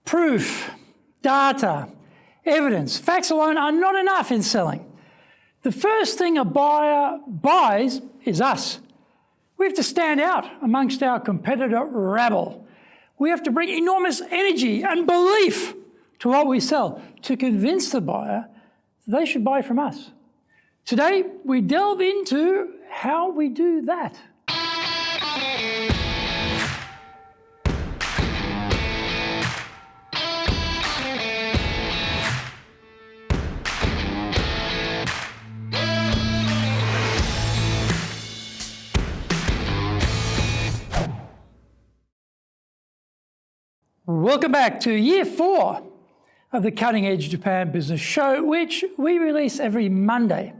Proof, data, evidence, facts alone are not enough in selling. The first thing a buyer buys is us. We have to stand out amongst our competitor rabble. We have to bring enormous energy and belief to what we sell to convince the buyer that they should buy from us. Today, we delve into how we do that. Welcome back to year 4 of the Cutting Edge Japan Business Show, which we release every Monday.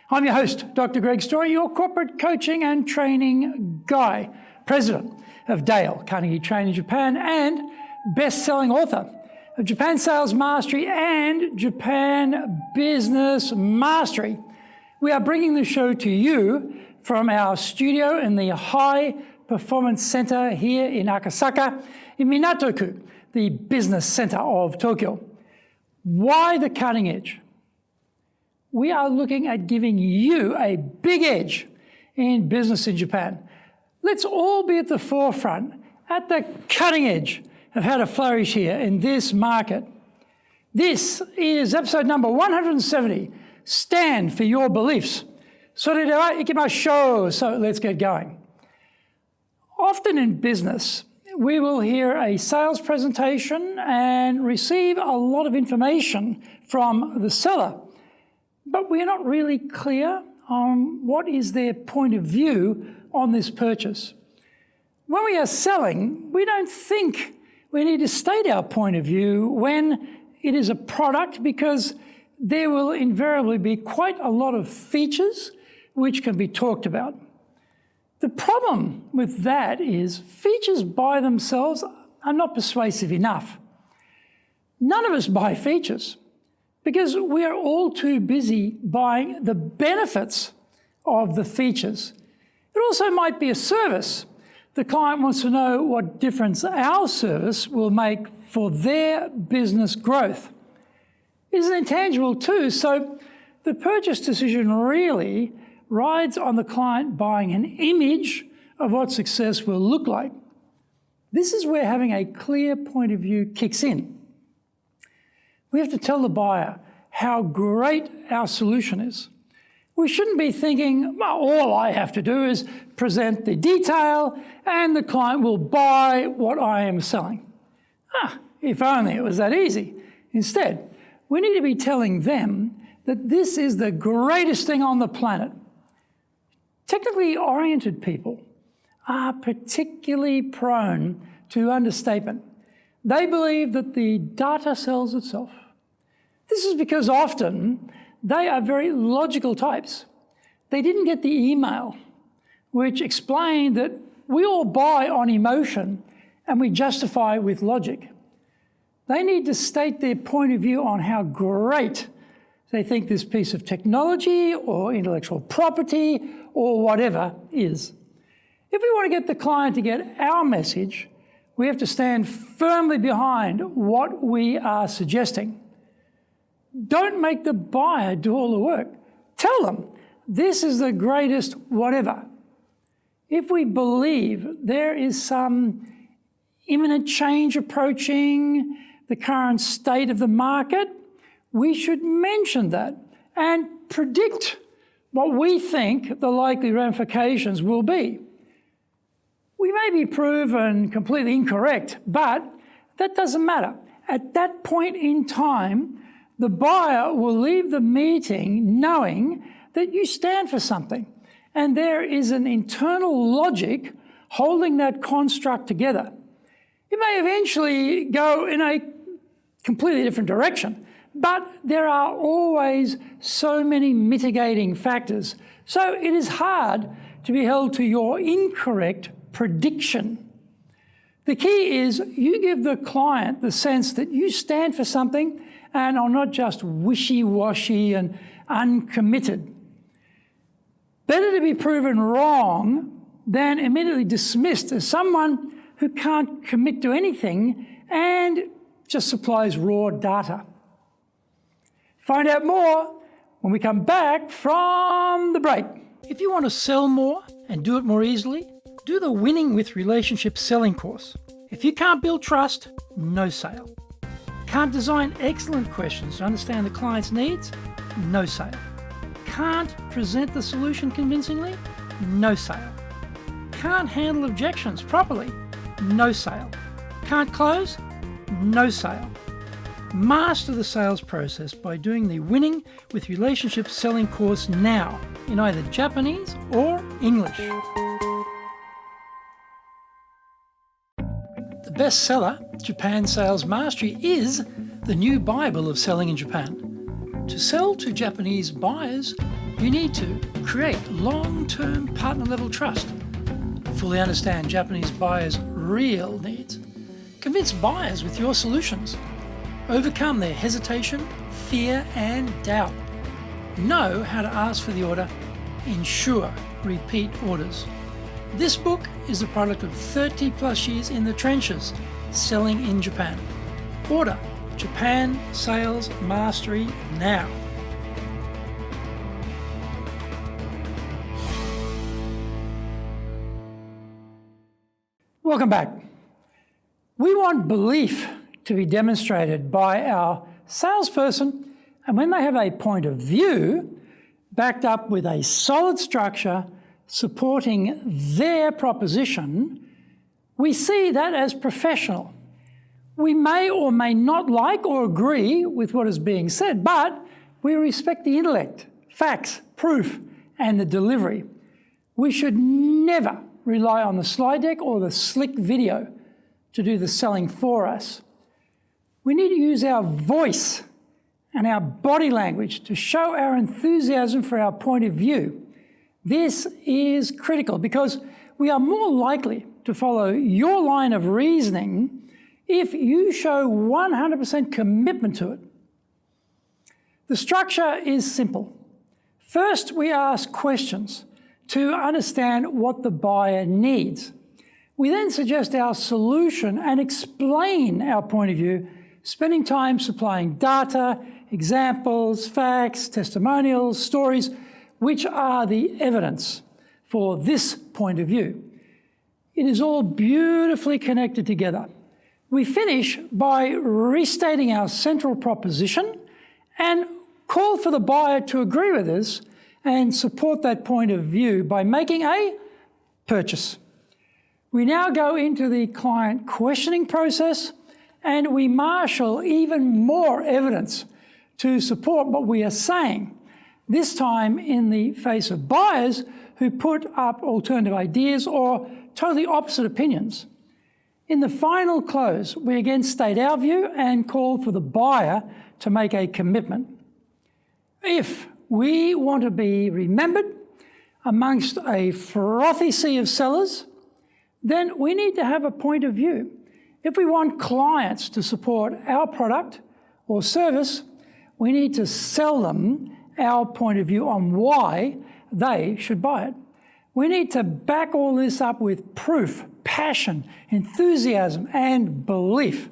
I'm your host, Dr. Greg Story, your corporate coaching and training guy, president of Dale, Carnegie Training Japan, and best-selling author of Japan Sales Mastery and Japan Business Mastery. We are bringing the show to you from our studio in the High Performance Center here in Akasaka, in Minato-ku, the business center of Tokyo. Why the cutting edge? We are looking at giving you a big edge in business in Japan. Let's all be at the forefront, at the cutting edge of how to flourish here in this market. This is episode number 170, Stand for Your Beliefs. So let's get going. Often in business, we will hear a sales presentation and receive a lot of information from the seller, but we're not really clear on what is their point of view on this purchase. When we are selling, we don't think we need to state our point of view when it is a product, because there will invariably be quite a lot of features which can be talked about. The problem with that is features by themselves are not persuasive enough. None of us buy features because we are all too busy buying the benefits of the features. It also might be a service. The client wants to know what difference our service will make for their business growth. It is an intangible too, so the purchase decision really rides on the client buying an image of what success will look like. This is where having a clear point of view kicks in. We have to tell the buyer how great our solution is. We shouldn't be thinking, well, all I have to do is present the detail and the client will buy what I am selling. If only it was that easy. Instead, we need to be telling them that this is the greatest thing on the planet. Technically oriented people are particularly prone to understatement. They believe that the data sells itself. This is because often they are very logical types. They didn't get the email which explained that we all buy on emotion and we justify with logic. They need to state their point of view on how great they think this piece of technology or intellectual property or whatever is. If we want to get the client to get our message, we have to stand firmly behind what we are suggesting. Don't make the buyer do all the work. Tell them, this is the greatest whatever. If we believe there is some imminent change approaching the current state of the market, we should mention that and predict what we think the likely ramifications will be. We may be proven completely incorrect, but that doesn't matter. At that point in time, the buyer will leave the meeting knowing that you stand for something, and there is an internal logic holding that construct together. It may eventually go in a completely different direction, but there are always so many mitigating factors. So it is hard to be held to your incorrect prediction. The key is you give the client the sense that you stand for something and are not just wishy-washy and uncommitted. Better to be proven wrong than immediately dismissed as someone who can't commit to anything and just supplies raw data. Find out more when we come back from the break. If you want to sell more and do it more easily, do the Winning with Relationships selling course. If you can't build trust, no sale. Can't design excellent questions to understand the client's needs, no sale. Can't present the solution convincingly, no sale. Can't handle objections properly, no sale. Can't close, no sale. Master the sales process by doing the Winning with Relationships selling course now in either Japanese or English. The bestseller, Japan Sales Mastery, is the new Bible of selling in Japan. To sell to Japanese buyers, you need to create long-term partner-level trust, fully understand Japanese buyers' real needs, convince buyers with your solutions, overcome their hesitation, fear and doubt, know how to ask for the order, ensure repeat orders. This book is the product of 30 plus years in the trenches selling in Japan. Order Japan Sales Mastery now. Welcome back. We want belief to be demonstrated by our salesperson, and when they have a point of view backed up with a solid structure supporting their proposition, we see that as professional. We may or may not like or agree with what is being said, but we respect the intellect, facts, proof, and the delivery. We should never rely on the slide deck or the slick video to do the selling for us. We need to use our voice and our body language to show our enthusiasm for our point of view. This is critical because we are more likely to follow your line of reasoning if you show 100% commitment to it. The structure is simple. First, we ask questions to understand what the buyer needs. We then suggest our solution and explain our point of view, spending time supplying data, examples, facts, testimonials, stories, which are the evidence for this point of view. It is all beautifully connected together. We finish by restating our central proposition and call for the buyer to agree with us and support that point of view by making a purchase. We now go into the client questioning process and we marshal even more evidence to support what we are saying, this time in the face of buyers who put up alternative ideas or totally opposite opinions. In the final close, we again state our view and call for the buyer to make a commitment. If we want to be remembered amongst a frothy sea of sellers, then we need to have a point of view. If we want clients to support our product or service, we need to sell them our point of view on why they should buy it. We need to back all this up with proof, passion, enthusiasm, and belief.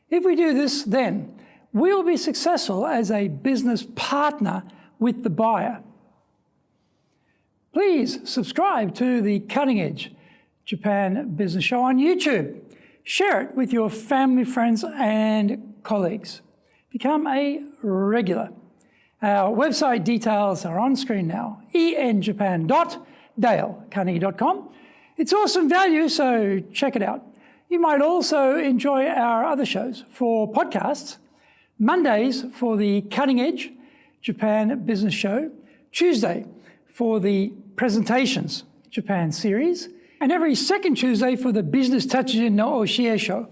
If we do this, then we'll be successful as a business partner with the buyer. Please subscribe to the Cutting Edge Japan Business Show on YouTube. Share it with your family, friends, and colleagues. Become a regular. Our website details are on screen now, enjapan.dalecarnegie.com. It's awesome value, so check it out. You might also enjoy our other shows for podcasts. Mondays for the Cutting Edge Japan Business Show, Tuesday for the Presentations Japan series, and every second Tuesday for the Business Tatsujin no Oshie Show.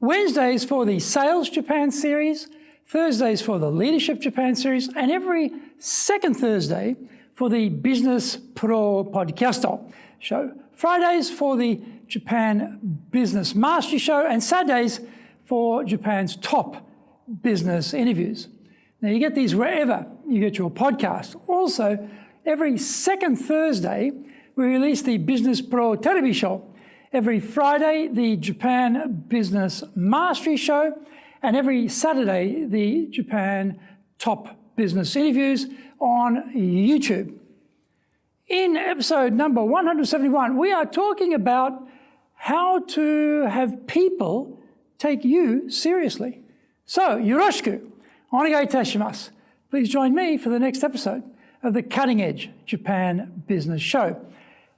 Wednesdays for the Sales Japan series, Thursdays for the Leadership Japan series, and every second Thursday for the Business Pro Podcast Show. Fridays for the Japan Business Mastery Show, and Saturdays for Japan's top business interviews. Now, you get these wherever you get your podcast. Also, every second Thursday, we release the Business Pro Television Show. Every Friday, the Japan Business Mastery Show. and every Saturday, the Japan Top Business Interviews on YouTube. In episode number 171, we are talking about how to have people take you seriously. So, yoroshiku, onegai itashimasu. Please join me for the next episode of the Cutting Edge Japan Business Show.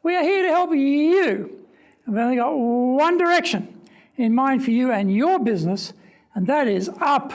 We are here to help you. We've only got one direction in mind for you and your business, and that is up.